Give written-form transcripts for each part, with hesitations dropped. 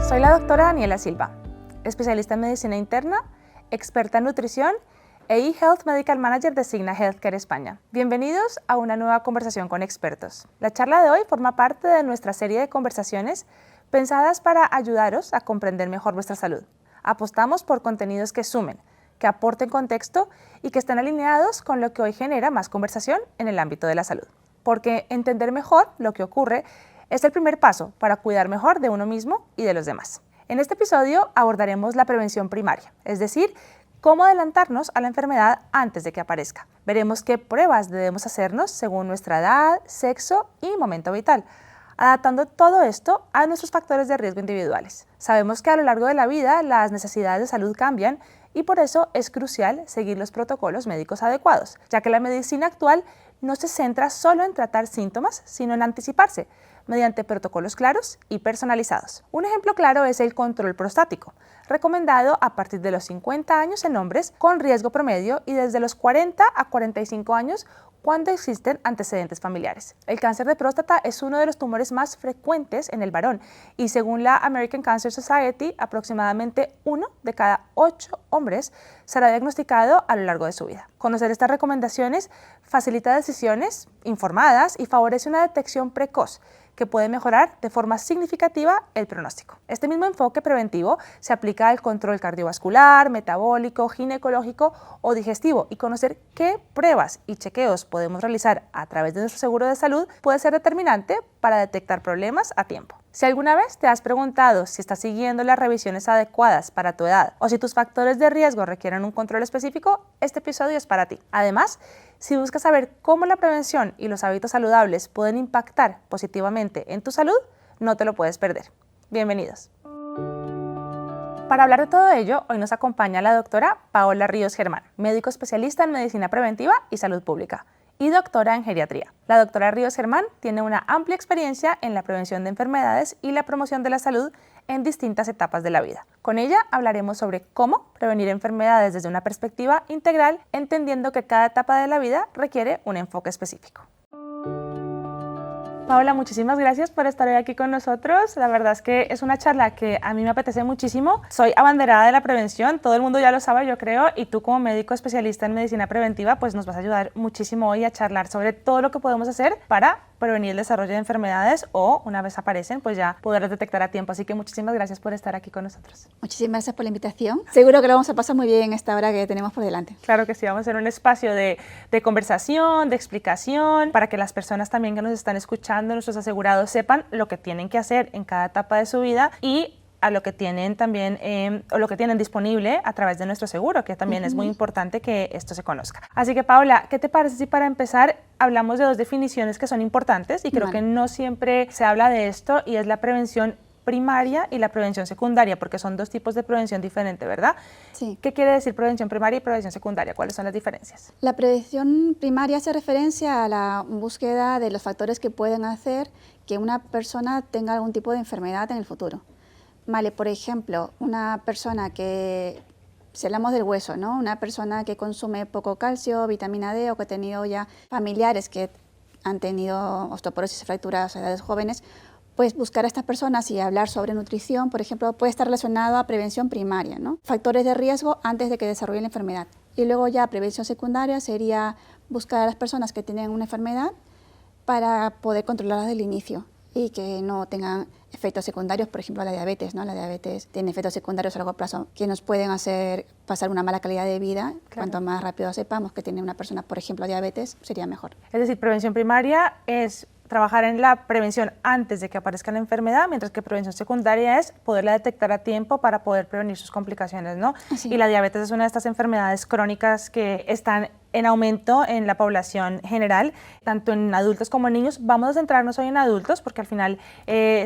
Soy la doctora Daniela Silva, especialista en medicina interna, experta en nutrición e eHealth Medical Manager de Cigna Healthcare España. Bienvenidos a una nueva conversación con expertos. La charla de hoy forma parte de nuestra serie de conversaciones pensadas para ayudaros a comprender mejor vuestra salud. Apostamos por contenidos que sumen, que aporten contexto y que estén alineados con lo que hoy genera más conversación en el ámbito de la salud. Porque entender mejor lo que ocurre es el primer paso para cuidar mejor de uno mismo y de los demás. En este episodio abordaremos la prevención primaria, es decir, cómo adelantarnos a la enfermedad antes de que aparezca. Veremos qué pruebas debemos hacernos según nuestra edad, sexo y momento vital, adaptando todo esto a nuestros factores de riesgo individuales. Sabemos que a lo largo de la vida las necesidades de salud cambian y por eso es crucial seguir los protocolos médicos adecuados, ya que la medicina actual no se centra solo en tratar síntomas, sino en anticiparse, mediante protocolos claros y personalizados. Un ejemplo claro es el control prostático, recomendado a partir de los 50 años en hombres con riesgo promedio y desde los 40 a 45 años cuando existen antecedentes familiares. El cáncer de próstata es uno de los tumores más frecuentes en el varón y según la American Cancer Society, aproximadamente 1 de cada 8 hombres será diagnosticado a lo largo de su vida. Conocer estas recomendaciones facilita decisiones informadas y favorece una detección precoz que puede mejorar de forma significativa el pronóstico. Este mismo enfoque preventivo se aplica al control cardiovascular, metabólico, ginecológico o digestivo y conocer qué pruebas y chequeos podemos realizar a través de nuestro seguro de salud puede ser determinante para detectar problemas a tiempo. Si alguna vez te has preguntado si estás siguiendo las revisiones adecuadas para tu edad o si tus factores de riesgo requieren un control específico, este episodio es para ti. Además, si buscas saber cómo la prevención y los hábitos saludables pueden impactar positivamente en tu salud, no te lo puedes perder. Bienvenidos. Para hablar de todo ello, hoy nos acompaña la doctora Paola Ríos Germán, médico especialista en medicina preventiva y salud pública y doctora en geriatría. La doctora Ríos Germán tiene una amplia experiencia en la prevención de enfermedades y la promoción de la salud en distintas etapas de la vida. Con ella hablaremos sobre cómo prevenir enfermedades desde una perspectiva integral, entendiendo que cada etapa de la vida requiere un enfoque específico. Paola, muchísimas gracias por estar hoy aquí con nosotros. La verdad es que es una charla que a mí me apetece muchísimo. Soy abanderada de la prevención, todo el mundo ya lo sabe, yo creo, y tú como médico especialista en medicina preventiva, pues nos vas a ayudar muchísimo hoy a charlar sobre todo lo que podemos hacer para prevenir el desarrollo de enfermedades o, una vez aparecen, pues ya poderlas detectar a tiempo. Así que muchísimas gracias por estar aquí con nosotros. Muchísimas gracias por la invitación. Seguro que lo vamos a pasar muy bien en esta hora que tenemos por delante. Claro que sí, vamos a hacer un espacio de conversación, de explicación, para que las personas también que nos están escuchando, nuestros asegurados, sepan lo que tienen que hacer en cada etapa de su vida y a lo que tienen también o lo que tienen disponible a través de nuestro seguro, que también es muy importante que esto se conozca. Así que Paola, ¿qué te parece si para empezar hablamos de dos definiciones que son importantes y creo que no siempre se habla de esto, y es la prevención primaria y la prevención secundaria, porque son dos tipos de prevención diferentes, ¿verdad? Sí. ¿Qué quiere decir prevención primaria y prevención secundaria? ¿Cuáles son las diferencias? La prevención primaria hace referencia a la búsqueda de los factores que pueden hacer que una persona tenga algún tipo de enfermedad en el futuro. Vale, por ejemplo, una persona que, si hablamos del hueso, ¿no? Una persona que consume poco calcio, vitamina D o que ha tenido ya familiares que han tenido osteoporosis y fracturas a edades jóvenes, pues buscar a estas personas y hablar sobre nutrición, por ejemplo, puede estar relacionado a prevención primaria, ¿no? Factores de riesgo antes de que desarrolle la enfermedad. Y luego ya prevención secundaria sería buscar a las personas que tienen una enfermedad para poder controlarlas desde el inicio y que no tengan efectos secundarios, por ejemplo la diabetes, ¿no? La diabetes tiene efectos secundarios a largo plazo que nos pueden hacer pasar una mala calidad de vida. Claro. Cuanto más rápido sepamos que tiene una persona, por ejemplo, diabetes, sería mejor. Es decir, prevención primaria es trabajar en la prevención antes de que aparezca la enfermedad, mientras que prevención secundaria es poderla detectar a tiempo para poder prevenir sus complicaciones, ¿no? Así. Y la diabetes es una de estas enfermedades crónicas que están en aumento en la población general, tanto en adultos como en niños. Vamos a centrarnos hoy en adultos porque al final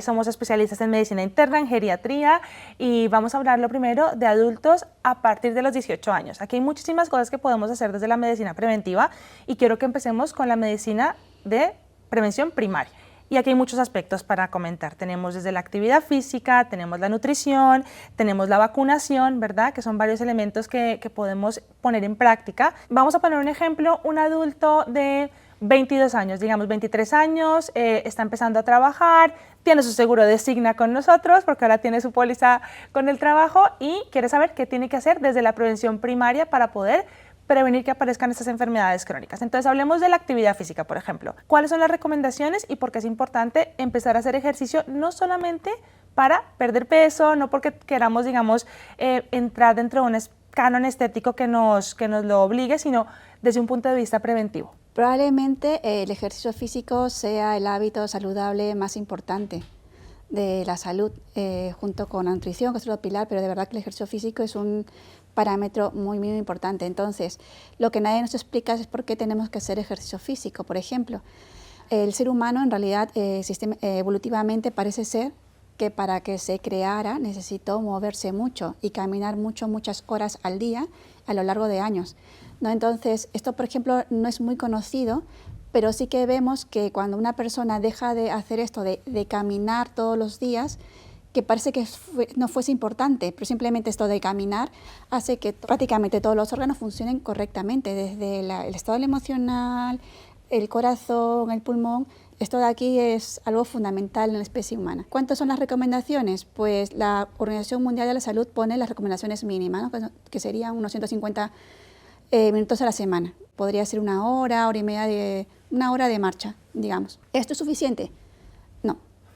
somos especialistas en medicina interna, en geriatría, y vamos a hablar lo primero de adultos a partir de los 18 años. Aquí hay muchísimas cosas que podemos hacer desde la medicina preventiva y quiero que empecemos con la medicina de prevención primaria. Y aquí hay muchos aspectos para comentar. Tenemos desde la actividad física, tenemos la nutrición, tenemos la vacunación, ¿verdad? Que son varios elementos que podemos poner en práctica. Vamos a poner un ejemplo, un adulto de 22 años, digamos 23 años, está empezando a trabajar, tiene su seguro de Cigna con nosotros porque ahora tiene su póliza con el trabajo y quiere saber qué tiene que hacer desde la prevención primaria para poder prevenir que aparezcan estas enfermedades crónicas. Entonces hablemos de la actividad física, por ejemplo. ¿Cuáles son las recomendaciones y por qué es importante empezar a hacer ejercicio no solamente para perder peso, no porque queramos, digamos, entrar dentro de un canon estético que nos lo obligue, sino desde un punto de vista preventivo? Probablemente el ejercicio físico sea el hábito saludable más importante de la salud, junto con la nutrición, que es otro pilar, pero de verdad que el ejercicio físico es un parámetro muy, muy importante. Entonces, lo que nadie nos explica es por qué tenemos que hacer ejercicio físico. Por ejemplo, el ser humano en realidad evolutivamente parece ser que para que se creara necesitó moverse mucho y caminar muchas horas al día a lo largo de años, ¿no? Entonces, esto, por ejemplo, no es muy conocido, pero sí que vemos que cuando una persona deja de hacer esto, de caminar todos los días, que parece que no fuese importante, pero simplemente esto de caminar hace que prácticamente todos los órganos funcionen correctamente, desde el estado emocional, el corazón, el pulmón. Esto de aquí es algo fundamental en la especie humana. ¿Cuántas son las recomendaciones? Pues la Organización Mundial de la Salud pone las recomendaciones mínimas, ¿no? que serían unos 150 minutos a la semana. Podría ser una hora y media, una hora de marcha, digamos. ¿Esto es suficiente?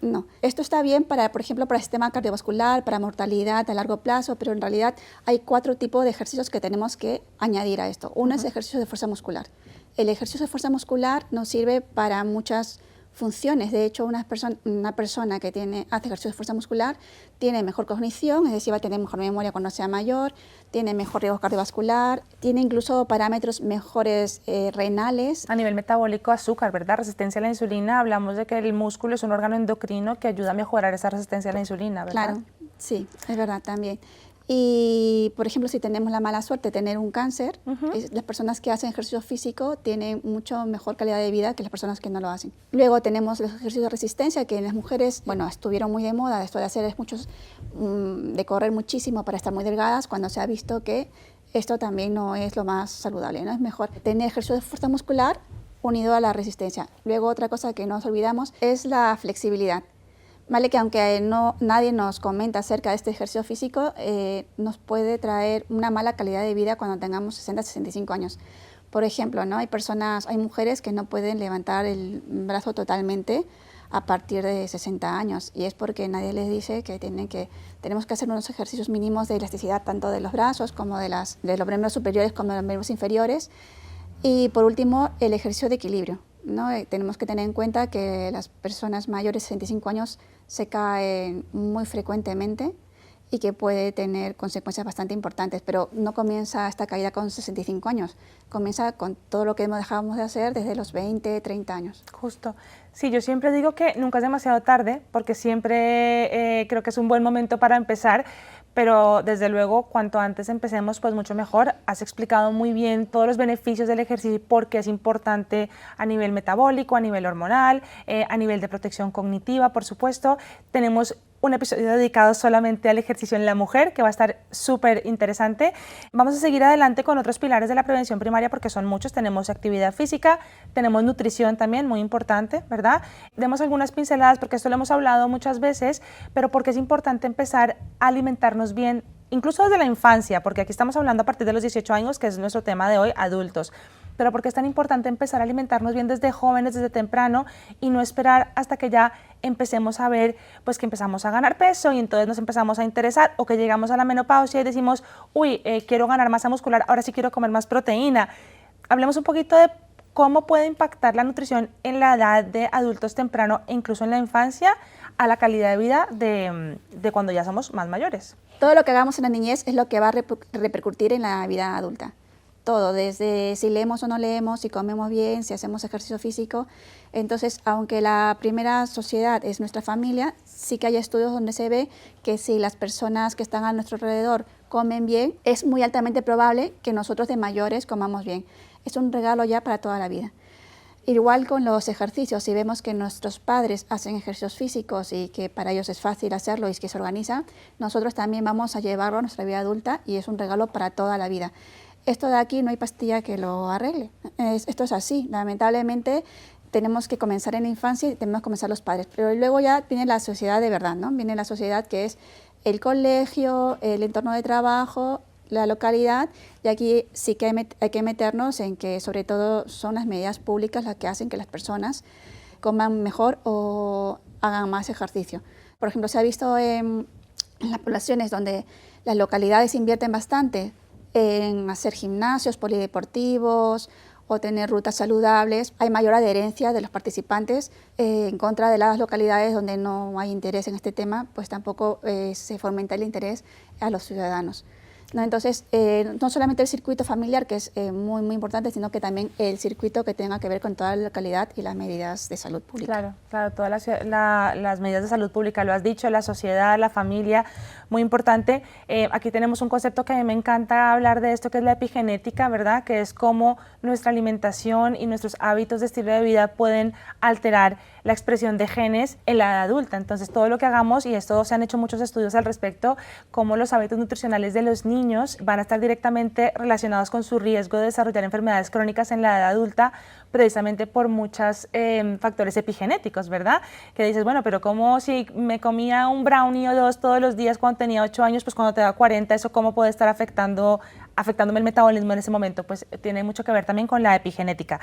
No. Esto está bien para, por ejemplo, para el sistema cardiovascular, para mortalidad a largo plazo, pero en realidad hay 4 tipos de ejercicios que tenemos que añadir a esto. Uno es ejercicio de fuerza muscular. El ejercicio de fuerza muscular nos sirve para muchas funciones. De hecho, una persona que hace ejercicio de fuerza muscular tiene mejor cognición, es decir, va a tener mejor memoria cuando sea mayor, tiene mejor riesgo cardiovascular, tiene incluso parámetros mejores renales. A nivel metabólico, azúcar, ¿verdad? Resistencia a la insulina, hablamos de que el músculo es un órgano endocrino que ayuda a mejorar esa resistencia a la insulina, ¿verdad? Claro, sí, es verdad también. Y, por ejemplo, si tenemos la mala suerte de tener un cáncer, las personas que hacen ejercicio físico tienen mucho mejor calidad de vida que las personas que no lo hacen. Luego tenemos los ejercicios de resistencia, que en las mujeres, bueno, estuvieron muy de moda, esto de hacer de correr muchísimo para estar muy delgadas, cuando se ha visto que esto también no es lo más saludable, ¿no? Es mejor tener ejercicio de fuerza muscular unido a la resistencia. Luego, otra cosa que nos olvidamos es la flexibilidad. Vale, que aunque nadie nos comenta acerca de este ejercicio físico, nos puede traer una mala calidad de vida cuando tengamos 60, 65 años. Por ejemplo, ¿no? Hay mujeres que no pueden levantar el brazo totalmente a partir de 60 años y es porque nadie les dice que tenemos que hacer unos ejercicios mínimos de elasticidad tanto de los brazos como de los miembros superiores como de los miembros inferiores. Y por último, el ejercicio de equilibrio, ¿no? Tenemos que tener en cuenta que las personas mayores de 65 años se caen muy frecuentemente y que puede tener consecuencias bastante importantes, pero no comienza esta caída con 65 años, comienza con todo lo que dejamos de hacer desde los 20, 30 años. Justo. Sí, yo siempre digo que nunca es demasiado tarde, porque siempre creo que es un buen momento para empezar, pero desde luego cuanto antes empecemos, pues mucho mejor. Has explicado muy bien todos los beneficios del ejercicio y por qué es importante a nivel metabólico, a nivel hormonal, a nivel de protección cognitiva, por supuesto. Tenemos un episodio dedicado solamente al ejercicio en la mujer, que va a estar súper interesante. Vamos a seguir adelante con otros pilares de la prevención primaria porque son muchos. Tenemos actividad física, tenemos nutrición también, muy importante, ¿verdad? Demos algunas pinceladas porque esto lo hemos hablado muchas veces, pero porque es importante empezar a alimentarnos bien, incluso desde la infancia, porque aquí estamos hablando a partir de los 18 años, que es nuestro tema de hoy, adultos. Pero porque es tan importante empezar a alimentarnos bien desde jóvenes, desde temprano y no esperar hasta que ya empecemos a ver pues que empezamos a ganar peso y entonces nos empezamos a interesar o que llegamos a la menopausia y decimos, uy, quiero ganar masa muscular, ahora sí quiero comer más proteína. Hablemos un poquito de cómo puede impactar la nutrición en la edad de adultos temprano e incluso en la infancia a la calidad de vida de cuando ya somos más mayores. Todo lo que hagamos en la niñez es lo que va a repercutir en la vida adulta. Todo, desde si leemos o no leemos, si comemos bien, si hacemos ejercicio físico. Entonces, aunque la primera sociedad es nuestra familia, sí que hay estudios donde se ve que si las personas que están a nuestro alrededor comen bien, es muy altamente probable que nosotros de mayores comamos bien. Es un regalo ya para toda la vida. Igual con los ejercicios, si vemos que nuestros padres hacen ejercicios físicos y que para ellos es fácil hacerlo y que se organiza, nosotros también vamos a llevarlo a nuestra vida adulta y es un regalo para toda la vida. esto de aquí no hay pastilla que lo arregle. Esto es así, lamentablemente. Tenemos que comenzar en la infancia y tenemos que comenzar los padres, pero luego ya viene la sociedad de verdad, ¿no? Viene la sociedad que es el colegio, el entorno de trabajo, la localidad, y aquí sí que hay que meternos en que sobre todo son las medidas públicas las que hacen que las personas coman mejor o hagan más ejercicio. Por ejemplo, se ha visto en las poblaciones donde las localidades invierten bastante en hacer gimnasios polideportivos o tener rutas saludables, hay mayor adherencia de los participantes. En contra de las localidades donde no hay interés en este tema, pues tampoco se fomenta el interés a los ciudadanos, ¿no? Entonces, no solamente el circuito familiar, que es muy, muy importante, sino que también el circuito que tenga que ver con toda la localidad y las medidas de salud pública. Claro, claro, todas las medidas de salud pública, lo has dicho, la sociedad, la familia, muy importante. Aquí tenemos un concepto que a mí me encanta hablar de esto, que es la epigenética, ¿verdad? Que es cómo nuestra alimentación y nuestros hábitos de estilo de vida pueden alterar la expresión de genes en la edad adulta. Entonces, todo lo que hagamos, y esto se han hecho muchos estudios al respecto, cómo los hábitos nutricionales de los niños van a estar directamente relacionados con su riesgo de desarrollar enfermedades crónicas en la edad adulta, precisamente por muchos factores epigenéticos, ¿verdad? Que dices, bueno, pero ¿cómo si me comía un brownie o dos todos los días cuando tenía 8 años, pues cuando te da 40, eso cómo puede estar afectándome el metabolismo en ese momento? Pues tiene mucho que ver también con la epigenética.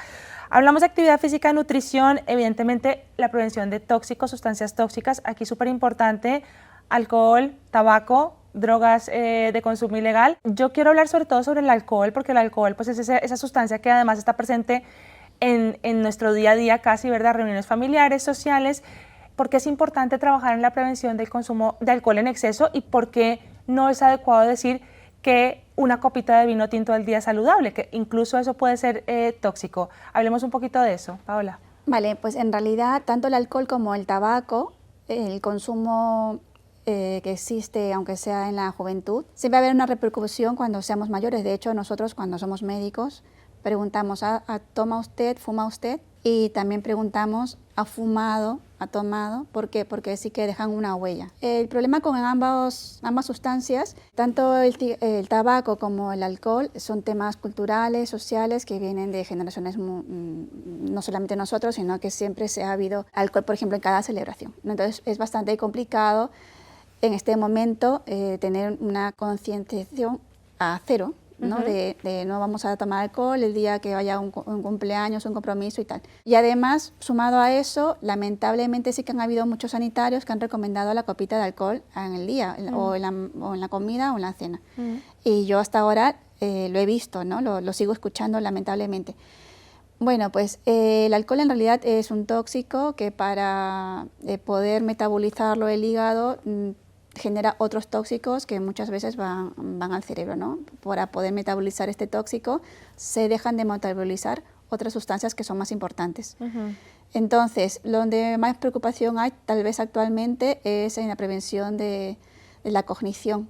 Hablamos de actividad física, nutrición, evidentemente la prevención de tóxicos, sustancias tóxicas, aquí súper importante, alcohol, tabaco, drogas de consumo ilegal. Yo quiero hablar sobre todo sobre el alcohol, porque el alcohol pues, es esa sustancia que además está presente en nuestro día a día casi, ¿verdad? Reuniones familiares, sociales. ¿Por qué es importante trabajar en la prevención del consumo de alcohol en exceso y por qué no es adecuado decir que una copita de vino tinto al día es saludable, que incluso eso puede ser tóxico? Hablemos un poquito de eso, Paola. Vale, pues en realidad tanto el alcohol como el tabaco, el consumo que existe, aunque sea en la juventud, siempre va a haber una repercusión cuando seamos mayores. De hecho, nosotros cuando somos médicos preguntamos, ¿toma usted, fuma usted? Y también preguntamos, ¿ha fumado, ha tomado? ¿Por qué? Porque sí que dejan una huella. El problema con ambas sustancias, tanto el tabaco como el alcohol, son temas culturales, sociales, que vienen de generaciones, no solamente nosotros, sino que siempre se ha habido alcohol, por ejemplo, en cada celebración. Entonces es bastante complicado en este momento tener una concienciación a cero, ¿no? De no vamos a tomar alcohol el día que vaya un cumpleaños, un compromiso y tal. Y además, sumado a eso, lamentablemente sí que han habido muchos sanitarios que han recomendado la copita de alcohol en el día, o en la comida o en la cena. Y yo hasta ahora lo he visto, ¿no? Lo sigo escuchando lamentablemente. Bueno, pues el alcohol en realidad es un tóxico que para poder metabolizarlo el hígado genera otros tóxicos que muchas veces van al cerebro, ¿no? Para poder metabolizar este tóxico se dejan de metabolizar otras sustancias que son más importantes. Entonces, donde más preocupación hay tal vez actualmente es en la prevención de la cognición.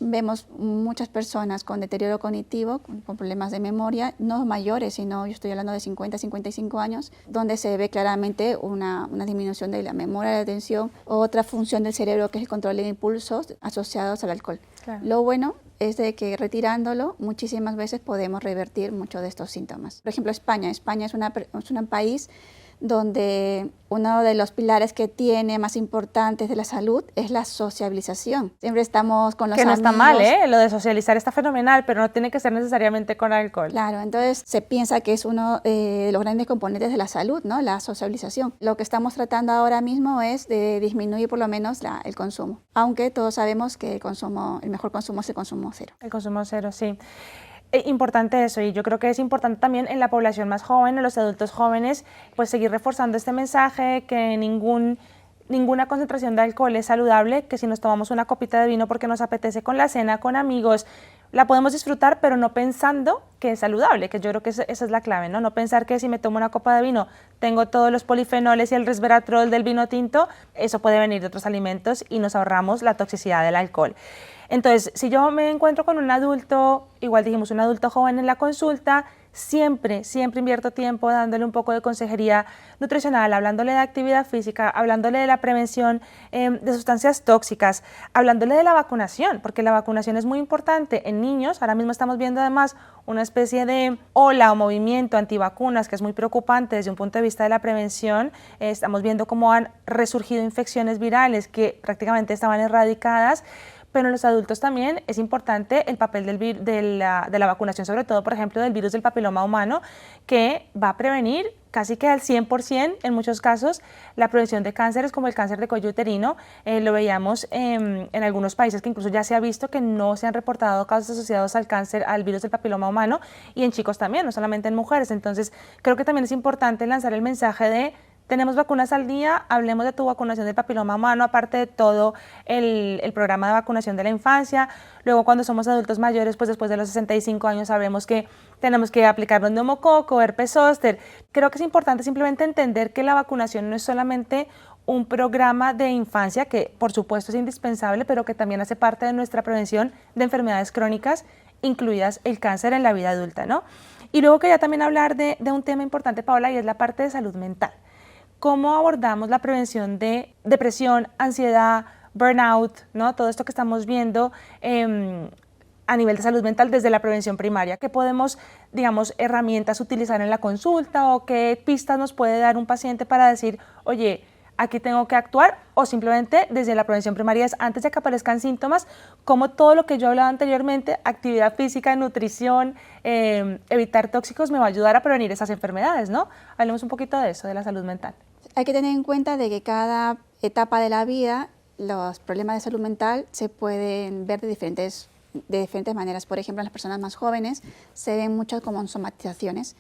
Vemos muchas personas con deterioro cognitivo, con problemas de memoria, no mayores, sino yo estoy hablando de 50, 55 años, donde se ve claramente una disminución de la memoria, de la atención, otra función del cerebro que es el control de impulsos asociados al alcohol. Claro. Lo bueno es de que retirándolo muchísimas veces podemos revertir muchos de estos síntomas. Por ejemplo, España es un país donde uno de los pilares que tiene más importantes de la salud es la sociabilización. Siempre estamos con los amigos. Que no está mal, ¿eh? Lo de socializar está fenomenal, pero no tiene que ser necesariamente con alcohol. Claro, entonces se piensa que es uno de los grandes componentes de la salud, ¿no? La sociabilización. Lo que estamos tratando ahora mismo es de disminuir por lo menos el consumo, aunque todos sabemos que el mejor consumo es el consumo cero. El consumo cero, sí. Importante eso, y yo creo que es importante también en la población más joven, en los adultos jóvenes, pues seguir reforzando este mensaje que ninguna concentración de alcohol es saludable, que si nos tomamos una copita de vino porque nos apetece con la cena, con amigos, la podemos disfrutar, pero no pensando que es saludable, que yo creo que esa es la clave, ¿no? No pensar que si me tomo una copa de vino tengo todos los polifenoles y el resveratrol del vino tinto, eso puede venir de otros alimentos y nos ahorramos la toxicidad del alcohol. Entonces, si yo me encuentro con un adulto, igual dijimos un adulto joven en la consulta, siempre invierto tiempo dándole un poco de consejería nutricional, hablándole de actividad física, hablándole de la prevención de sustancias tóxicas, hablándole de la vacunación, porque la vacunación es muy importante en niños. Ahora mismo estamos viendo además una especie de ola o movimiento antivacunas que es muy preocupante desde un punto de vista de la prevención. Estamos viendo cómo han resurgido infecciones virales que prácticamente estaban erradicadas, pero en los adultos también es importante el papel de la vacunación, sobre todo, por ejemplo, del virus del papiloma humano, que va a prevenir casi que al 100% en muchos casos la prevención de cánceres como el cáncer de cuello uterino. Lo veíamos en algunos países que incluso ya se ha visto que no se han reportado casos asociados al cáncer, al virus del papiloma humano, y en chicos también, no solamente en mujeres. Entonces, creo que también es importante lanzar el mensaje de: tenemos vacunas al día, hablemos de tu vacunación del papiloma humano, aparte de todo el programa de vacunación de la infancia. Luego, cuando somos adultos mayores, pues después de los 65 años sabremos que tenemos que aplicarnos neumococo, herpes zóster. Creo que es importante simplemente entender que la vacunación no es solamente un programa de infancia, que por supuesto es indispensable, pero que también hace parte de nuestra prevención de enfermedades crónicas, incluidas el cáncer en la vida adulta, ¿no? Y luego quería también hablar de un tema importante, Paola, y es la parte de salud mental. ¿Cómo abordamos la prevención de depresión, ansiedad, burnout, ¿no? Todo esto que estamos viendo a nivel de salud mental desde la prevención primaria? ¿Qué podemos, digamos, herramientas utilizar en la consulta, o qué pistas nos puede dar un paciente para decir: oye, aquí tengo que actuar? O simplemente desde la prevención primaria es antes de que aparezcan síntomas, como todo lo que yo hablaba anteriormente, actividad física, nutrición, evitar tóxicos, me va a ayudar a prevenir esas enfermedades, ¿no? Hablemos un poquito de eso, de la salud mental. Hay que tener en cuenta de que cada etapa de la vida los problemas de salud mental se pueden ver de diferentes maneras. Por ejemplo, en las personas más jóvenes se ven mucho como somatizaciones.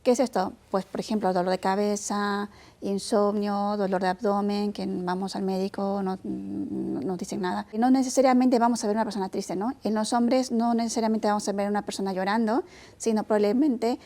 ¿Qué es esto? Pues, por ejemplo, dolor de cabeza, insomnio, dolor de abdomen, que vamos al médico, no nos dicen nada. Y no necesariamente vamos a ver una persona triste, ¿no? En los hombres no necesariamente vamos a ver una persona llorando, sino probablemente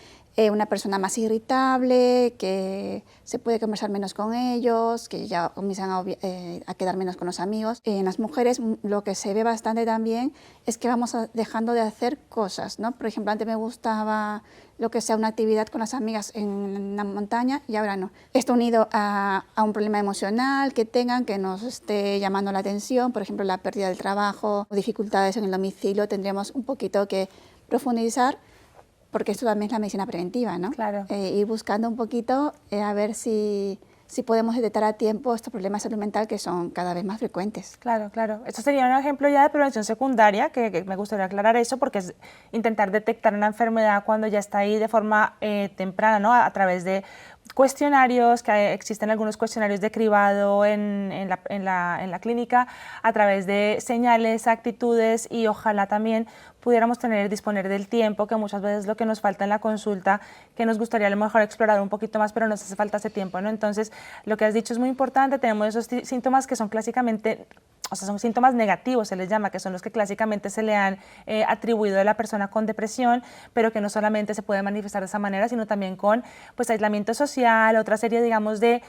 una persona más irritable, que se puede conversar menos con ellos, que ya comienzan a quedar menos con los amigos. En las mujeres lo que se ve bastante también es que vamos dejando de hacer cosas, ¿no? Por ejemplo, antes me gustaba lo que sea una actividad con las amigas en la montaña y ahora no. Esto unido a un problema emocional que tengan, que nos esté llamando la atención, por ejemplo, la pérdida del trabajo o dificultades en el domicilio, tendríamos un poquito que profundizar, porque esto también es la medicina preventiva, ¿no? Claro. Ir buscando un poquito a ver si podemos detectar a tiempo estos problemas de salud mental que son cada vez más frecuentes. Claro, claro. Esto sería un ejemplo ya de prevención secundaria, que me gustaría aclarar eso, porque es intentar detectar una enfermedad cuando ya está ahí de forma temprana, ¿no? A través de cuestionarios, que existen algunos cuestionarios de cribado en la clínica, a través de señales, actitudes, y ojalá también pudiéramos disponer del tiempo, que muchas veces es lo que nos falta en la consulta, que nos gustaría a lo mejor explorar un poquito más, pero nos hace falta ese tiempo, ¿no? Entonces, lo que has dicho es muy importante. Tenemos esos síntomas que son clásicamente, o sea, son síntomas negativos, se les llama, que son los que clásicamente se le han atribuido a la persona con depresión, pero que no solamente se puede manifestar de esa manera, sino también con, pues, aislamiento social, otra serie, digamos, de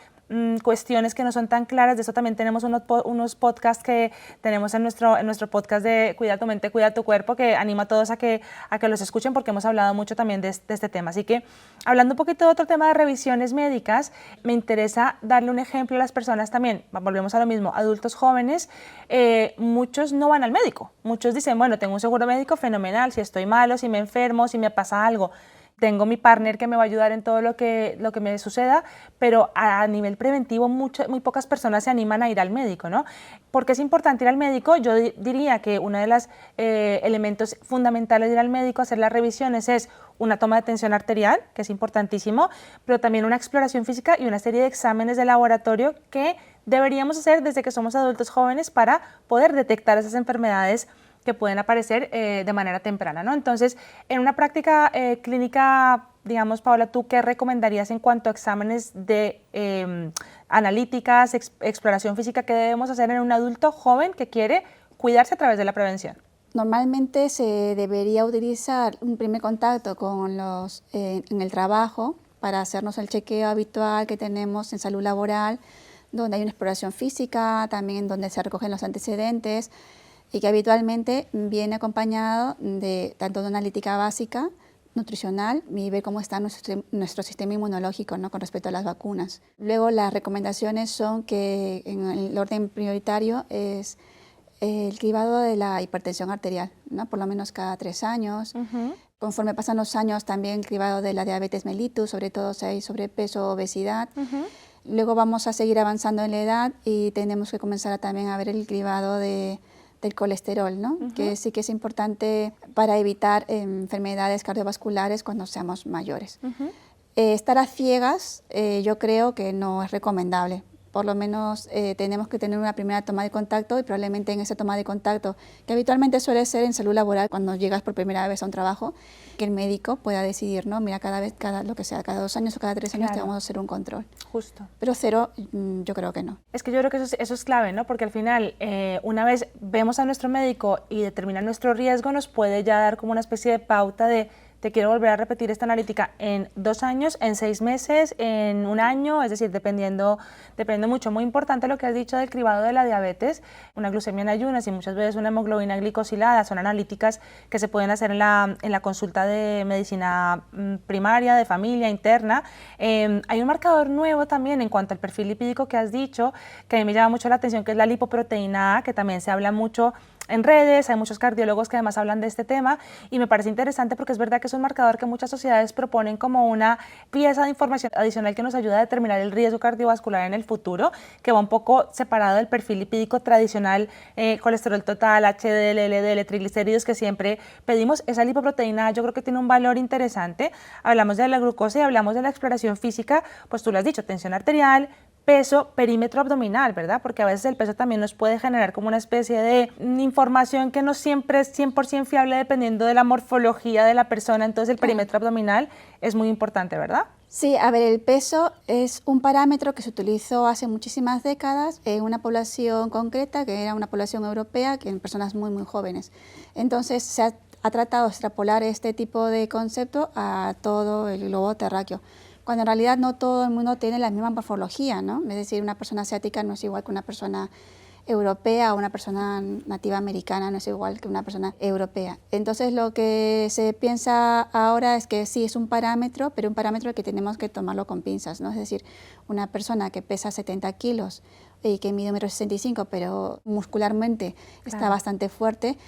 cuestiones que no son tan claras. De eso también tenemos unos podcasts que tenemos en nuestro podcast de Cuida tu mente, cuida tu cuerpo, que animo a todos a que los escuchen, porque hemos hablado mucho también de este tema. Así que, hablando un poquito de otro tema de revisiones médicas, me interesa darle un ejemplo a las personas también. Volvemos a lo mismo, adultos jóvenes, muchos no van al médico. Muchos dicen: bueno, tengo un seguro médico, fenomenal, si estoy malo, si me enfermo, si me pasa algo, tengo mi partner que me va a ayudar en todo lo que me suceda, pero a nivel preventivo muy pocas personas se animan a ir al médico, ¿no? ¿Por qué es importante ir al médico? Yo diría que uno de los elementos fundamentales de ir al médico, hacer las revisiones, es una toma de tensión arterial, que es importantísimo, pero también una exploración física y una serie de exámenes de laboratorio que deberíamos hacer desde que somos adultos jóvenes para poder detectar esas enfermedades que pueden aparecer de manera temprana, ¿no? Entonces, en una práctica clínica, digamos, Paola, ¿tú qué recomendarías en cuanto a exámenes de analíticas, exploración física que debemos hacer en un adulto joven que quiere cuidarse a través de la prevención? Normalmente se debería utilizar un primer contacto con en el trabajo para hacernos el chequeo habitual que tenemos en salud laboral, donde hay una exploración física, también donde se recogen los antecedentes, y que habitualmente viene acompañado de tanto de una analítica básica nutricional y ver cómo está nuestro sistema inmunológico, ¿no? Con respecto a las vacunas. Luego las recomendaciones son que en el orden prioritario es el cribado de la hipertensión arterial, ¿no? Por lo menos cada 3 años. Conforme pasan los años también el cribado de la diabetes mellitus, sobre todo si hay sobrepeso o obesidad. Luego vamos a seguir avanzando en la edad y tenemos que comenzar también a ver el cribado del colesterol, ¿no? Que sí que es importante para evitar enfermedades cardiovasculares cuando seamos mayores. Estar a ciegas yo creo que no es recomendable. Por lo menos tenemos que tener una primera toma de contacto y probablemente en esa toma de contacto, que habitualmente suele ser en salud laboral cuando llegas por primera vez a un trabajo, que el médico pueda decidir, ¿no? Mira, cada 2 años o cada 3 años te vamos a hacer un control. Justo. Pero 0, yo creo que no. Es que yo creo que eso es clave, ¿no? Porque al final, una vez vemos a nuestro médico y determina nuestro riesgo, nos puede ya dar como una especie de pauta de te quiero volver a repetir esta analítica en 2 años, en 6 meses, en 1 año, es decir, dependiendo mucho. Muy importante lo que has dicho del cribado de la diabetes, una glucemia en ayunas y muchas veces una hemoglobina glicosilada, son analíticas que se pueden hacer en la consulta de medicina primaria, de familia, interna. Hay un marcador nuevo también en cuanto al perfil lipídico que has dicho, que a mí me llama mucho la atención, que es la lipoproteína A, que también se habla mucho en redes, hay muchos cardiólogos que además hablan de este tema y me parece interesante porque es verdad que es un marcador que muchas sociedades proponen como una pieza de información adicional que nos ayuda a determinar el riesgo cardiovascular en el futuro, que va un poco separado del perfil lipídico tradicional, colesterol total, HDL, LDL, triglicéridos que siempre pedimos. Esa lipoproteína yo creo que tiene un valor interesante. Hablamos de la glucosa y hablamos de la exploración física, pues tú lo has dicho, tensión arterial, peso, perímetro abdominal, ¿verdad? Porque a veces el peso también nos puede generar como una especie de información que no siempre es 100% fiable dependiendo de la morfología de la persona, entonces el perímetro abdominal es muy importante, ¿verdad? Sí, a ver, el peso es un parámetro que se utilizó hace muchísimas décadas en una población concreta, que era una población europea, que en personas muy, muy jóvenes. Entonces se ha tratado de extrapolar este tipo de concepto a todo el globo terráqueo, cuando en realidad no todo el mundo tiene la misma morfología, ¿no? Es decir, una persona asiática no es igual que una persona europea o una persona nativa americana no es igual que una persona europea. Entonces lo que se piensa ahora es que sí es un parámetro, pero un parámetro que tenemos que tomarlo con pinzas, ¿no? Es decir, una persona que pesa 70 kilos y que mide 1,65 m, pero muscularmente está bastante fuerte,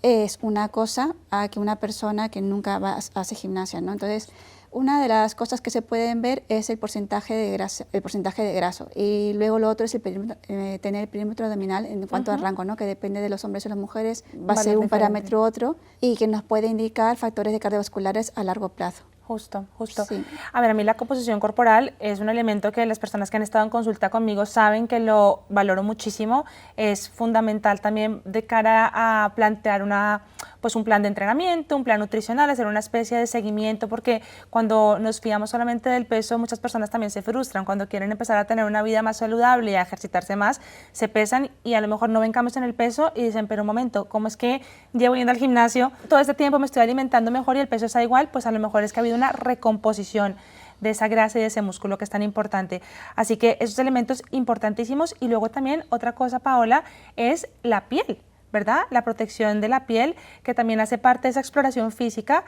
es una cosa a que una persona que nunca hace gimnasia, ¿no? Entonces, una de las cosas que se pueden ver es el porcentaje de graso y luego lo otro es tener el perímetro abdominal en cuanto al rango, ¿no? Que depende de los hombres y las mujeres, va a ser un parámetro otro y que nos puede indicar factores de cardiovasculares a largo plazo. Justo. Sí. A ver, a mí la composición corporal es un elemento que las personas que han estado en consulta conmigo saben que lo valoro muchísimo. Es fundamental también de cara a plantear un plan de entrenamiento, un plan nutricional, hacer una especie de seguimiento, porque cuando nos fiamos solamente del peso, muchas personas también se frustran. Cuando quieren empezar a tener una vida más saludable y a ejercitarse más, se pesan y a lo mejor no ven cambios en el peso y dicen, pero un momento, ¿cómo es que llevo yendo al gimnasio todo este tiempo, me estoy alimentando mejor y el peso está igual? Pues a lo mejor es que ha habido una recomposición de esa grasa y de ese músculo que es tan importante. Así que esos elementos importantísimos. Y luego también otra cosa, Paola, es la piel, ¿verdad? La protección de la piel, que también hace parte de esa exploración física.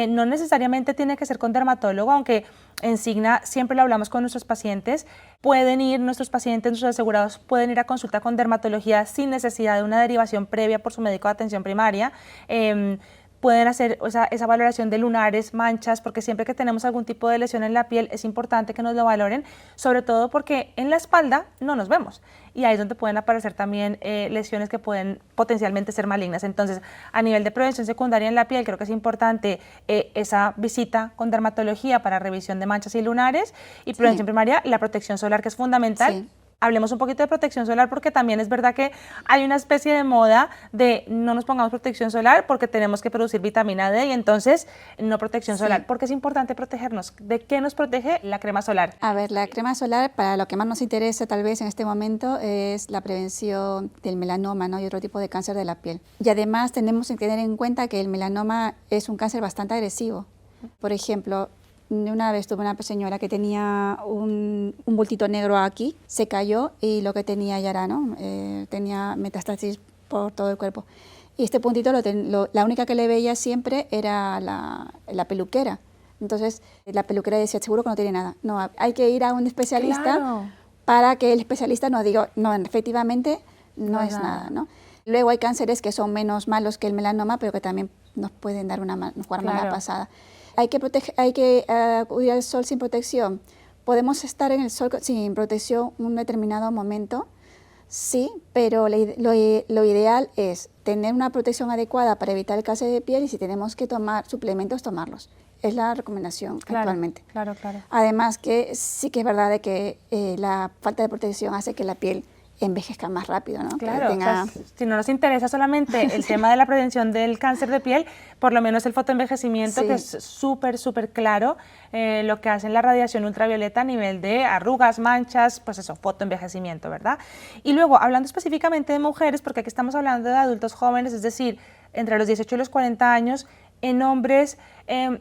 No necesariamente tiene que ser con dermatólogo, aunque en Signa siempre lo hablamos con nuestros pacientes. Nuestros pacientes, nuestros asegurados, pueden ir a consulta con dermatología sin necesidad de una derivación previa por su médico de atención primaria. Pueden hacer esa valoración de lunares, manchas, porque siempre que tenemos algún tipo de lesión en la piel es importante que nos lo valoren, sobre todo porque en la espalda no nos vemos y ahí es donde pueden aparecer también lesiones que pueden potencialmente ser malignas. Entonces, a nivel de prevención secundaria en la piel, creo que es importante esa visita con dermatología para revisión de manchas y lunares y prevención primaria, la protección solar, que es fundamental. Sí. Hablemos un poquito de protección solar porque también es verdad que hay una especie de moda de no nos pongamos protección solar porque tenemos que producir vitamina D y entonces no protección solar. ¿Por qué es importante protegernos? ¿De qué nos protege la crema solar? A ver, la crema solar, para lo que más nos interesa tal vez en este momento es la prevención del melanoma, ¿no? Y otro tipo de cáncer de la piel. Y además tenemos que tener en cuenta que el melanoma es un cáncer bastante agresivo. Por ejemplo, una vez tuve una señora que tenía un bultito negro aquí, se cayó y lo que tenía ya era, ¿no? Tenía metástasis por todo el cuerpo. y este puntito la única que le veía siempre era la peluquera. Entonces la peluquera decía, seguro que no tiene nada. No, hay que ir a un especialista Claro. para que el especialista nos diga, no, efectivamente no es nada, ¿no? Luego hay cánceres que son menos malos que el melanoma, pero que también nos pueden dar jugar mala pasada. Hay que acudir al sol sin protección. ¿Podemos estar en el sol sin protección un determinado momento? Sí, pero lo ideal es tener una protección adecuada para evitar el cáncer de piel y si tenemos que tomar suplementos, tomarlos. Es la recomendación actualmente. Claro. Además que sí que es verdad de que la falta de protección hace que la piel envejezca más rápido, ¿no? Claro, o sea, si no nos interesa solamente el tema de la prevención del cáncer de piel, por lo menos el fotoenvejecimiento, que es súper claro, lo que hace en la radiación ultravioleta a nivel de arrugas, manchas, pues eso, fotoenvejecimiento, ¿verdad? Y luego, hablando específicamente de mujeres, porque aquí estamos hablando de adultos jóvenes, es decir, entre los 18 y los 40 años, en hombres,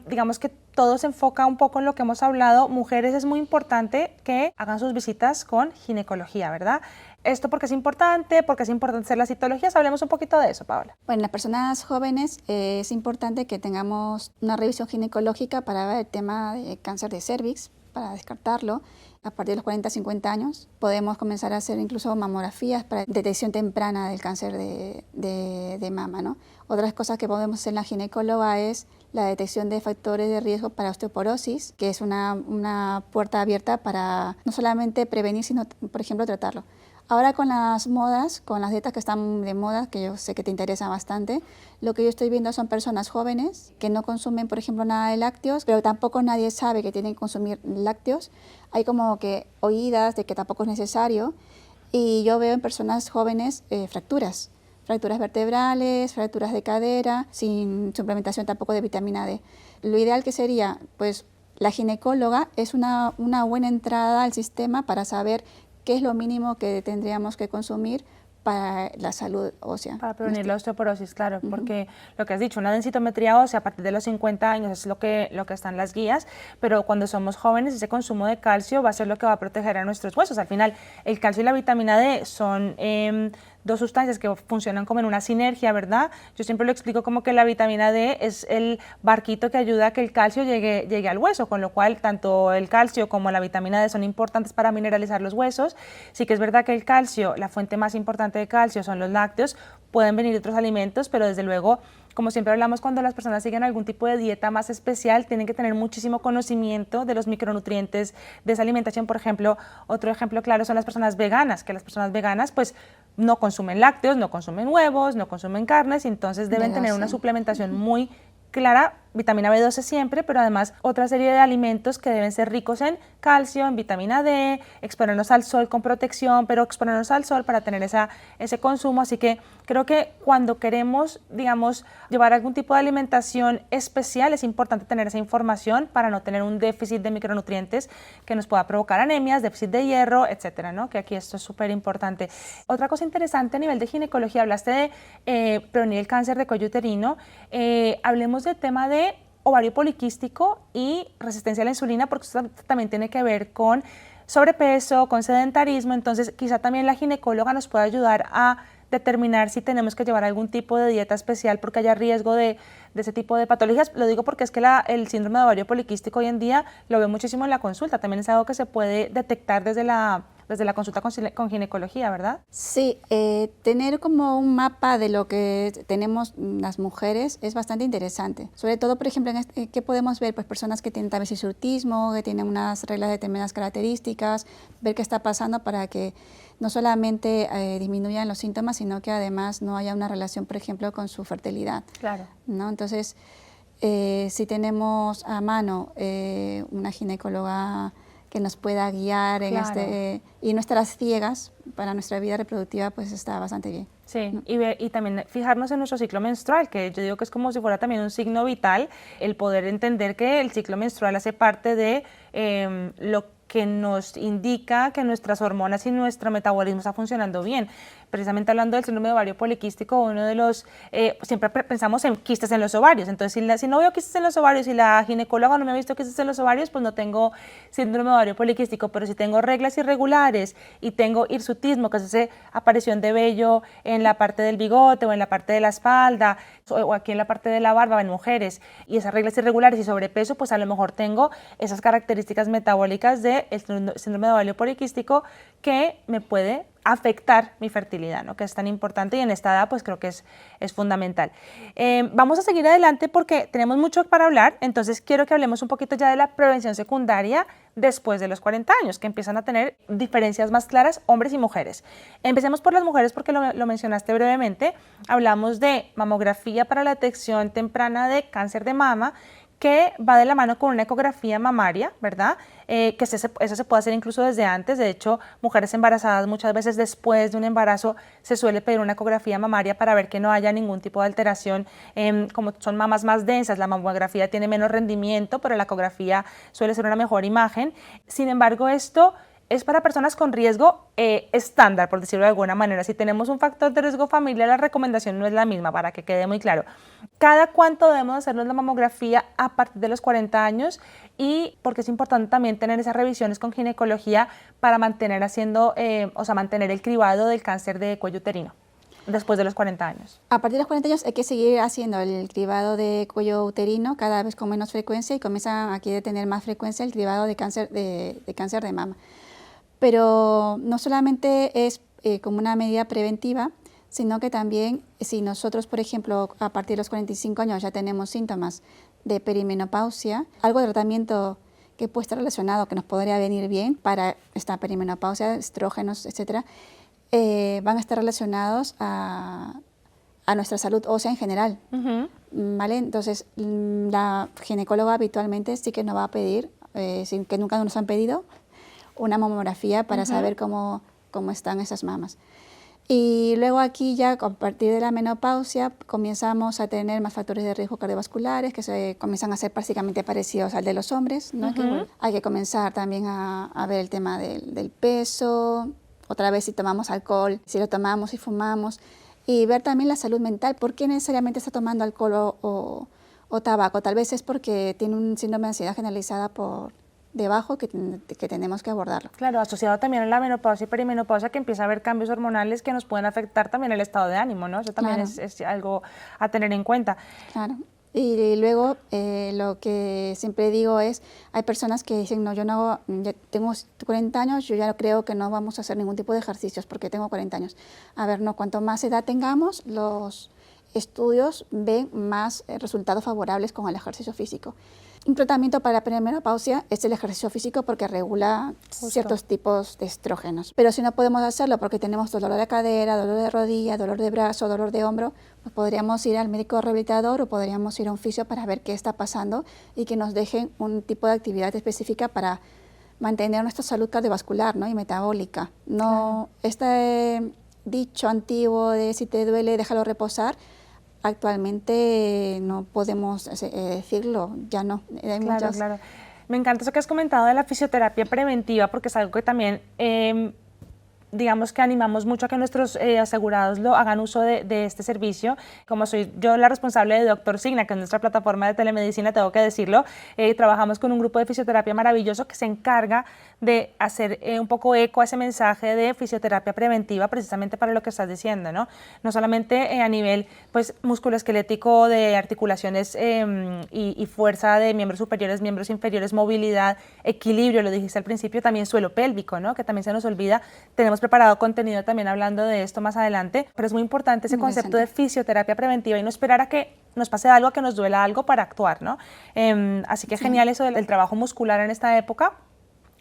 digamos que todo se enfoca un poco en lo que hemos hablado. Mujeres es muy importante que hagan sus visitas con ginecología, ¿verdad? Esto porque es importante hacer las citologías. Hablemos un poquito de eso, Paola. Bueno, en las personas jóvenes es importante que tengamos una revisión ginecológica para ver el tema de cáncer de cervix, para descartarlo. A partir de los 40-50 años podemos comenzar a hacer incluso mamografías para detección temprana del cáncer de mama, ¿no? Otras cosas que podemos hacer en la ginecóloga es la detección de factores de riesgo para osteoporosis, que es una puerta abierta para no solamente prevenir, sino, por ejemplo, tratarlo. Ahora con las modas, con las dietas que están de moda, que yo sé que te interesa bastante, lo que yo estoy viendo son personas jóvenes que no consumen, por ejemplo, nada de lácteos, pero tampoco nadie sabe que tienen que consumir lácteos. Hay como que oídas de que tampoco es necesario y yo veo en personas jóvenes fracturas vertebrales, fracturas de cadera, sin suplementación tampoco de vitamina D. Lo ideal que sería, pues, la ginecóloga es una buena entrada al sistema para saber qué es lo mínimo que tendríamos que consumir para la salud ósea. Para prevenir la osteoporosis, claro, porque lo que has dicho, una densitometría ósea a partir de los 50 años es lo que están las guías, pero cuando somos jóvenes ese consumo de calcio va a ser lo que va a proteger a nuestros huesos. Al final, el calcio y la vitamina D son dos sustancias que funcionan como en una sinergia, ¿verdad? Yo siempre lo explico como que la vitamina D es el barquito que ayuda a que el calcio llegue al hueso, con lo cual tanto el calcio como la vitamina D son importantes para mineralizar los huesos. Sí que es verdad que el calcio, la fuente más importante de calcio son los lácteos, pueden venir otros alimentos, pero desde luego, como siempre hablamos, cuando las personas siguen algún tipo de dieta más especial, tienen que tener muchísimo conocimiento de los micronutrientes de esa alimentación. Por ejemplo, otro ejemplo claro son las personas veganas, que las personas veganas pues no consumen lácteos, no consumen huevos, no consumen carnes, y entonces deben tener una suplementación muy clara, vitamina B12 siempre, pero además otra serie de alimentos que deben ser ricos en calcio, en vitamina D, exponernos al sol con protección, pero exponernos al sol para tener ese consumo. Así que creo que cuando queremos, digamos, llevar algún tipo de alimentación especial, es importante tener esa información para no tener un déficit de micronutrientes que nos pueda provocar anemias, déficit de hierro, etcétera, ¿no? Que aquí esto es súper importante. Otra cosa interesante a nivel de ginecología, hablaste de prevenir el cáncer de cuello uterino. Hablemos del tema de ovario poliquístico y resistencia a la insulina, porque esto también tiene que ver con sobrepeso, con sedentarismo. Entonces quizá también la ginecóloga nos pueda ayudar a determinar si tenemos que llevar algún tipo de dieta especial porque haya riesgo de ese tipo de patologías. Lo digo porque es que el síndrome de ovario poliquístico hoy en día lo veo muchísimo en la consulta. También es algo que se puede detectar desde la consulta con ginecología, ¿verdad? Sí, tener como un mapa de lo que tenemos las mujeres es bastante interesante. Sobre todo, por ejemplo, ¿qué podemos ver? Pues personas que tienen tal vez hirsutismo, que tienen unas reglas de determinadas características, ver qué está pasando para que no solamente disminuyan los síntomas, sino que además no haya una relación, por ejemplo, con su fertilidad. Claro. ¿No? Entonces, si tenemos a mano una ginecóloga que nos pueda guiar en y no estar ciegas para nuestra vida reproductiva, pues está bastante bien. Sí, y también fijarnos en nuestro ciclo menstrual, que yo digo que es como si fuera también un signo vital, el poder entender que el ciclo menstrual hace parte de que nos indica que nuestras hormonas y nuestro metabolismo está funcionando bien. Precisamente hablando del síndrome de ovario poliquístico, uno de los, siempre pensamos en quistes en los ovarios, entonces si no veo quistes en los ovarios y la ginecóloga no me ha visto quistes en los ovarios, pues no tengo síndrome de ovario poliquístico, pero si tengo reglas irregulares y tengo hirsutismo, que es esa aparición de vello en la parte del bigote o en la parte de la espalda o aquí en la parte de la barba en mujeres, y esas reglas irregulares y sobrepeso, pues a lo mejor tengo esas características metabólicas del síndrome de ovario poliquístico que me puede afectar mi fertilidad, ¿no? Que es tan importante y en esta edad pues creo que es fundamental. Vamos a seguir adelante porque tenemos mucho para hablar, entonces quiero que hablemos un poquito ya de la prevención secundaria después de los 40 años, que empiezan a tener diferencias más claras hombres y mujeres. Empecemos por las mujeres porque lo mencionaste brevemente. Hablamos de mamografía para la detección temprana de cáncer de mama, que va de la mano con una ecografía mamaria, ¿verdad? Que eso se puede hacer incluso desde antes. De hecho, mujeres embarazadas muchas veces después de un embarazo se suele pedir una ecografía mamaria para ver que no haya ningún tipo de alteración. Como son mamas más densas, la mamografía tiene menos rendimiento, pero la ecografía suele ser una mejor imagen. Sin embargo, esto es para personas con riesgo estándar, por decirlo de alguna manera. Si tenemos un factor de riesgo familiar, la recomendación no es la misma, para que quede muy claro. ¿Cada cuánto debemos hacernos la mamografía a partir de los 40 años? Y porque es importante también tener esas revisiones con ginecología para mantener mantener el cribado del cáncer de cuello uterino después de los 40 años. A partir de los 40 años hay que seguir haciendo el cribado de cuello uterino cada vez con menos frecuencia y comienzan aquí a tener más frecuencia el cribado de cáncer de mama. Pero no solamente es como una medida preventiva, sino que también si nosotros, por ejemplo, a partir de los 45 años ya tenemos síntomas de perimenopausia, algo de tratamiento que puede estar relacionado, que nos podría venir bien para esta perimenopausia, estrógenos, etcétera, van a estar relacionados a nuestra salud ósea en general. ¿Vale? Entonces, la ginecóloga habitualmente sí que nos va a pedir, sin que nunca nos han pedido, una mamografía para saber cómo están esas mamas. Y luego aquí ya a partir de la menopausia comenzamos a tener más factores de riesgo cardiovasculares que se comienzan a ser prácticamente parecidos al de los hombres, ¿no? Que hay que comenzar también a ver el tema del peso, otra vez si tomamos alcohol, si lo tomamos y fumamos, y ver también la salud mental, por qué necesariamente está tomando alcohol o tabaco. Tal vez es porque tiene un síndrome de ansiedad generalizada por debajo que tenemos que abordarlo. Claro, asociado también a la menopausia y perimenopausia, que empieza a haber cambios hormonales que nos pueden afectar también el estado de ánimo, ¿no? Eso también es algo a tener en cuenta. Claro. Y luego lo que siempre digo es, hay personas que dicen, no, yo no, ya tengo 40 años, yo ya creo que no vamos a hacer ningún tipo de ejercicios porque tengo 40 años. A ver, no, cuanto más edad tengamos, los estudios ven más resultados favorables con el ejercicio físico. Un tratamiento para la perimenopausia es el ejercicio físico porque regula ciertos tipos de estrógenos. Pero si no podemos hacerlo porque tenemos dolor de cadera, dolor de rodilla, dolor de brazo, dolor de hombro, pues podríamos ir al médico rehabilitador o podríamos ir a un fisio para ver qué está pasando y que nos dejen un tipo de actividad específica para mantener nuestra salud cardiovascular, ¿no? Y metabólica. No, este dicho antiguo de si te duele, déjalo reposar, actualmente no podemos decirlo, ya no. Hay claro, claro. Me encanta eso que has comentado de la fisioterapia preventiva porque es algo que también, digamos que animamos mucho a que nuestros asegurados lo hagan uso de este servicio. Como soy yo la responsable de Doctor Signa, que es nuestra plataforma de telemedicina, tengo que decirlo, trabajamos con un grupo de fisioterapia maravilloso que se encarga de hacer un poco eco a ese mensaje de fisioterapia preventiva precisamente para lo que estás diciendo, ¿no? No solamente a nivel pues, musculoesquelético de articulaciones y fuerza de miembros superiores, miembros inferiores, movilidad, equilibrio, lo dijiste al principio, también suelo pélvico, ¿no? Que también se nos olvida. Tenemos preparado contenido también hablando de esto más adelante, pero es muy importante ese concepto de fisioterapia preventiva y no esperar a que nos pase algo, que nos duela algo para actuar, ¿no? Así que genial eso del trabajo muscular en esta época.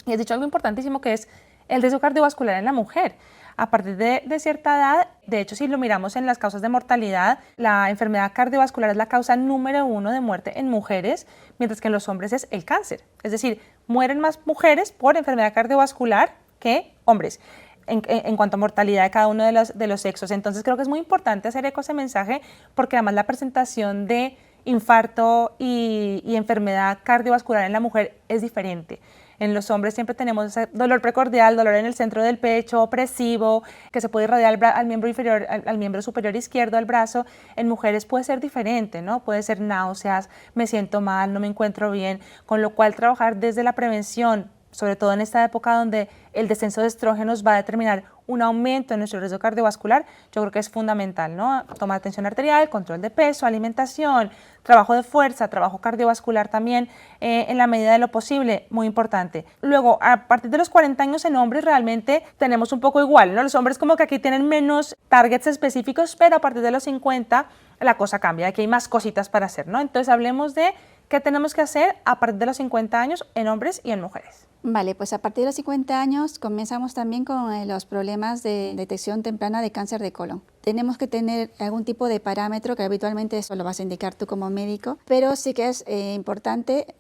Y has dicho algo importantísimo que es el riesgo cardiovascular en la mujer. A partir de cierta edad, de hecho, si lo miramos en las causas de mortalidad, la enfermedad cardiovascular es la causa número 1 de muerte en mujeres, mientras que en los hombres es el cáncer. Es decir, mueren más mujeres por enfermedad cardiovascular que hombres. En cuanto a mortalidad de cada uno de los sexos. Entonces creo que es muy importante hacer eco a ese mensaje porque además la presentación de infarto y enfermedad cardiovascular en la mujer es diferente. En los hombres siempre tenemos ese dolor precordial, dolor en el centro del pecho, opresivo, que se puede irradiar al miembro inferior, al miembro superior izquierdo, al brazo. En mujeres puede ser diferente, ¿no? Puede ser náuseas, me siento mal, no me encuentro bien, con lo cual trabajar desde la prevención, sobre todo en esta época donde el descenso de estrógenos va a determinar un aumento en nuestro riesgo cardiovascular, yo creo que es fundamental, ¿no? Tomar tensión arterial, control de peso, alimentación, trabajo de fuerza, trabajo cardiovascular también, en la medida de lo posible, muy importante. Luego, a partir de los 40 años en hombres realmente tenemos un poco igual, ¿no? Los hombres como que aquí tienen menos targets específicos, pero a partir de los 50 la cosa cambia, aquí hay más cositas para hacer, ¿no? Entonces hablemos de qué tenemos que hacer a partir de los 50 años en hombres y en mujeres. Vale, pues a partir de los 50 años comenzamos también con los problemas de detección temprana de cáncer de colon. Tenemos que tener algún tipo de parámetro que habitualmente eso lo vas a indicar tú como médico, pero sí que es importante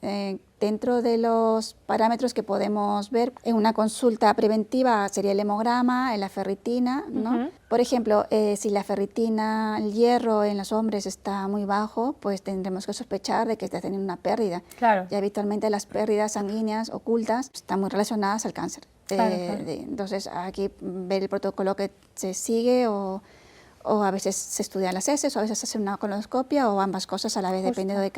dentro de los parámetros que podemos ver en una consulta preventiva sería el hemograma, la ferritina, ¿no? Por ejemplo, si la ferritina, el hierro en los hombres está muy bajo, pues tendremos que sospechar de que está teniendo una pérdida. Claro. Y habitualmente las pérdidas sanguíneas ocultas están muy relacionadas al cáncer. Claro. Entonces, aquí ver el protocolo que se sigue o a veces se estudian las heces o a veces se hace una colonoscopia o ambas cosas a la vez, dependiendo de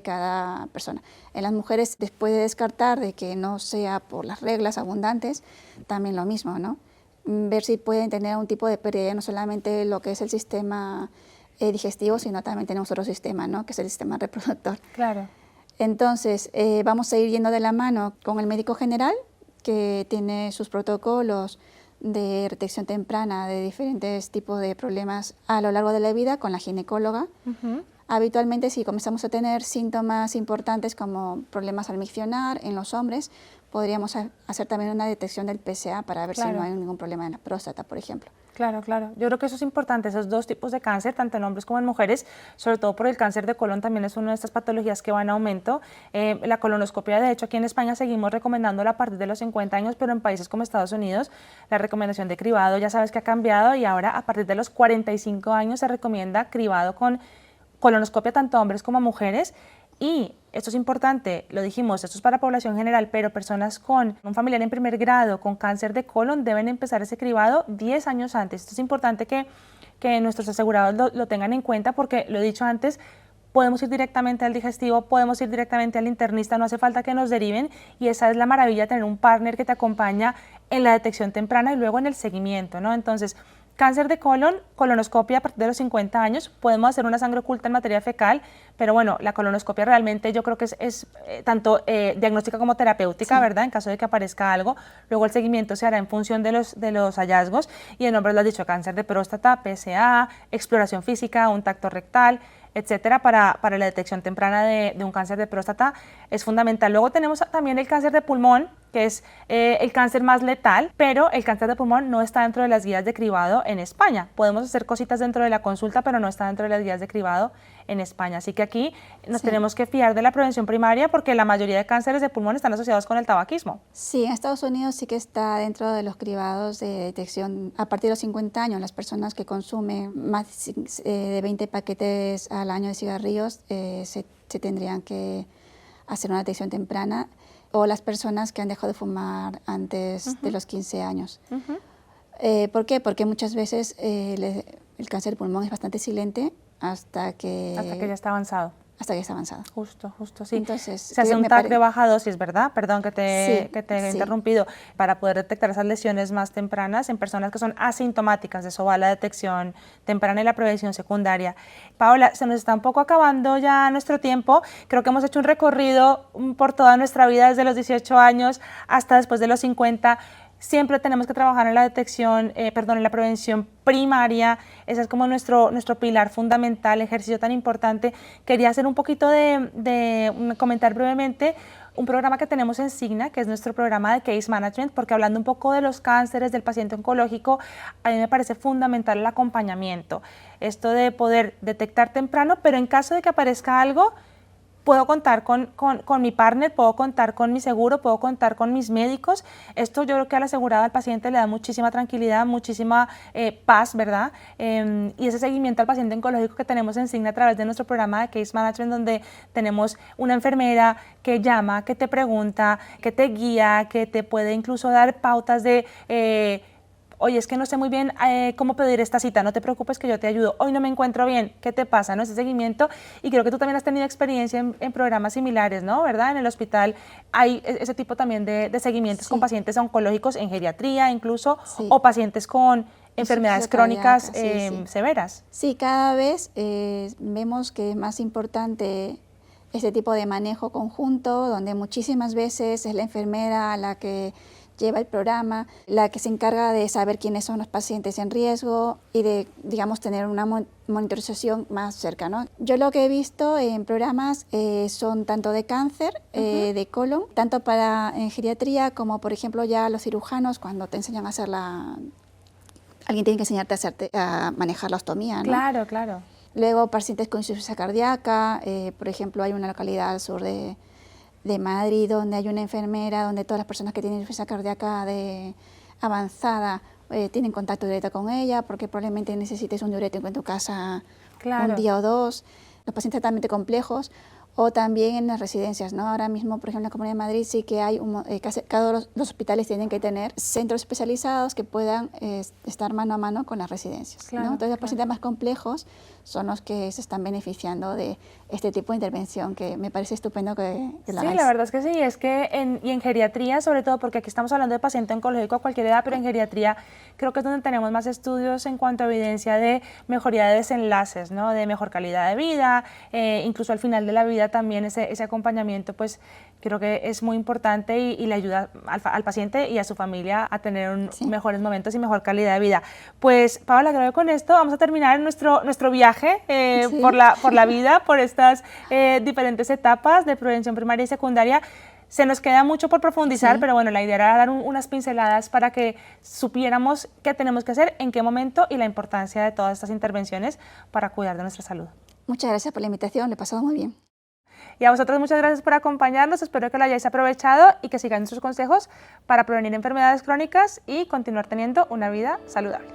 cada persona. En las mujeres, después de descartar de que no sea por las reglas abundantes, también lo mismo, ¿no? Ver si pueden tener un tipo de pérdida, no solamente lo que es el sistema digestivo, sino también tenemos otro sistema, ¿no? Que es el sistema reproductor. Claro. Entonces, vamos a ir yendo de la mano con el médico general, que tiene sus protocolos de detección temprana de diferentes tipos de problemas a lo largo de la vida, con la ginecóloga. Habitualmente, si comenzamos a tener síntomas importantes como problemas al miccionar en los hombres, podríamos hacer también una detección del PSA para ver si no hay ningún problema en la próstata, por ejemplo. Claro, claro. Yo creo que eso es importante, esos dos tipos de cáncer, tanto en hombres como en mujeres, sobre todo por el cáncer de colon, también es una de estas patologías que va en aumento. La colonoscopia, de hecho, aquí en España seguimos recomendándola a partir de los 50 años, pero en países como Estados Unidos, la recomendación de cribado ya sabes que ha cambiado y ahora a partir de los 45 años se recomienda cribado con colonoscopia tanto a hombres como a mujeres. Y esto es importante, lo dijimos, esto es para población general, pero personas con un familiar en primer grado con cáncer de colon deben empezar ese cribado 10 años antes. Esto es importante que nuestros asegurados lo tengan en cuenta porque, lo he dicho antes, podemos ir directamente al digestivo, podemos ir directamente al internista, no hace falta que nos deriven y esa es la maravilla, tener un partner que te acompaña en la detección temprana y luego en el seguimiento, ¿no? Entonces, cáncer de colon, colonoscopia a partir de los 50 años, podemos hacer una sangre oculta en materia fecal, pero bueno, la colonoscopia realmente yo creo que es tanto diagnóstica como terapéutica, sí, ¿verdad? En caso de que aparezca algo, luego el seguimiento se hará en función de los hallazgos y en hombres lo has dicho, cáncer de próstata, PSA, exploración física, un tacto rectal, etcétera, para la detección temprana de un cáncer de próstata es fundamental. Luego tenemos también el cáncer de pulmón, que es el cáncer más letal, pero el cáncer de pulmón no está dentro de las guías de cribado en España. Podemos hacer cositas dentro de la consulta, pero no está dentro de las guías de cribado en España. Así que aquí nos tenemos que fiar de la prevención primaria porque la mayoría de cánceres de pulmón están asociados con el tabaquismo. Sí, en Estados Unidos sí que está dentro de los cribados de detección a partir de los 50 años. Las personas que consumen más de 20 paquetes al año de cigarrillos se tendrían que hacer una detección temprana, o las personas que han dejado de fumar antes de los 15 años. ¿Por qué? Porque muchas veces el cáncer de pulmón es bastante silente hasta que ya está avanzado. Hasta que está avanzado. Justo, sí. Entonces, se hace un TAC de baja dosis, ¿verdad? Perdón que te he interrumpido, para poder detectar esas lesiones más tempranas en personas que son asintomáticas. De eso va la detección temprana y la prevención secundaria. Paola, se nos está un poco acabando ya nuestro tiempo. Creo que hemos hecho un recorrido por toda nuestra vida, desde los 18 años hasta después de los 50. Siempre tenemos que trabajar en la detección, en la prevención primaria. Ese es como nuestro pilar fundamental, ejercicio tan importante. Quería hacer un poquito comentar brevemente un programa que tenemos en Cigna, que es nuestro programa de Case Management, porque hablando un poco de los cánceres del paciente oncológico, a mí me parece fundamental el acompañamiento. Esto de poder detectar temprano, pero en caso de que aparezca algo, puedo contar con mi partner, puedo contar con mi seguro, puedo contar con mis médicos. Esto yo creo que al asegurado al paciente le da muchísima tranquilidad, muchísima paz, ¿verdad? Y ese seguimiento al paciente oncológico que tenemos en Cigna a través de nuestro programa de Case Management, donde tenemos una enfermera que llama, que te pregunta, que te guía, que te puede incluso dar pautas de oye, es que no sé muy bien cómo pedir esta cita, no te preocupes que yo te ayudo, hoy no me encuentro bien, ¿qué te pasa? ¿No? Ese seguimiento, y creo que tú también has tenido experiencia en programas similares, ¿no? ¿Verdad? En el hospital hay ese tipo también de seguimientos con pacientes oncológicos en geriatría incluso, o pacientes con enfermedades crónicas severas. Sí, cada vez vemos que es más importante este tipo de manejo conjunto, donde muchísimas veces es la enfermera la que lleva el programa, la que se encarga de saber quiénes son los pacientes en riesgo y de, digamos, tener una monitorización más cerca, ¿no? Yo lo que he visto en programas son tanto de cáncer, de colon, tanto para en geriatría como, por ejemplo, ya los cirujanos cuando te enseñan a hacer alguien tiene que enseñarte a manejar la ostomía, ¿no? Claro, claro. Luego pacientes con insuficiencia cardíaca, por ejemplo, hay una localidad al sur de Madrid donde hay una enfermera, donde todas las personas que tienen insuficiencia cardíaca avanzada tienen contacto directo con ella, porque probablemente necesites un diurético en tu casa un día o dos. Los pacientes altamente complejos, o también en las residencias, ¿no? Ahora mismo, por ejemplo, en la Comunidad de Madrid sí que hay, cada los hospitales tienen que tener centros especializados que puedan estar mano a mano con las residencias, ¿no? Entonces, los pacientes más complejos son los que se están beneficiando de este tipo de intervención, que me parece estupendo que la hagáis. Sí, la verdad es que sí, es que en geriatría, sobre todo, porque aquí estamos hablando de paciente oncológico a cualquier edad, pero en geriatría creo que es donde tenemos más estudios en cuanto a evidencia de mejoría de desenlaces, ¿no? De mejor calidad de vida, incluso al final de la vida también ese acompañamiento, pues creo que es muy importante y le ayuda al paciente y a su familia a tener mejores momentos y mejor calidad de vida. Pues Paola, creo que con esto vamos a terminar nuestro viaje por la vida, por estas diferentes etapas de prevención primaria y secundaria. Se nos queda mucho por profundizar, pero bueno, la idea era dar unas pinceladas para que supiéramos qué tenemos que hacer, en qué momento y la importancia de todas estas intervenciones para cuidar de nuestra salud. Muchas gracias por la invitación, le he pasado muy bien. Y a vosotros muchas gracias por acompañarnos, espero que lo hayáis aprovechado y que sigáis nuestros consejos para prevenir enfermedades crónicas y continuar teniendo una vida saludable.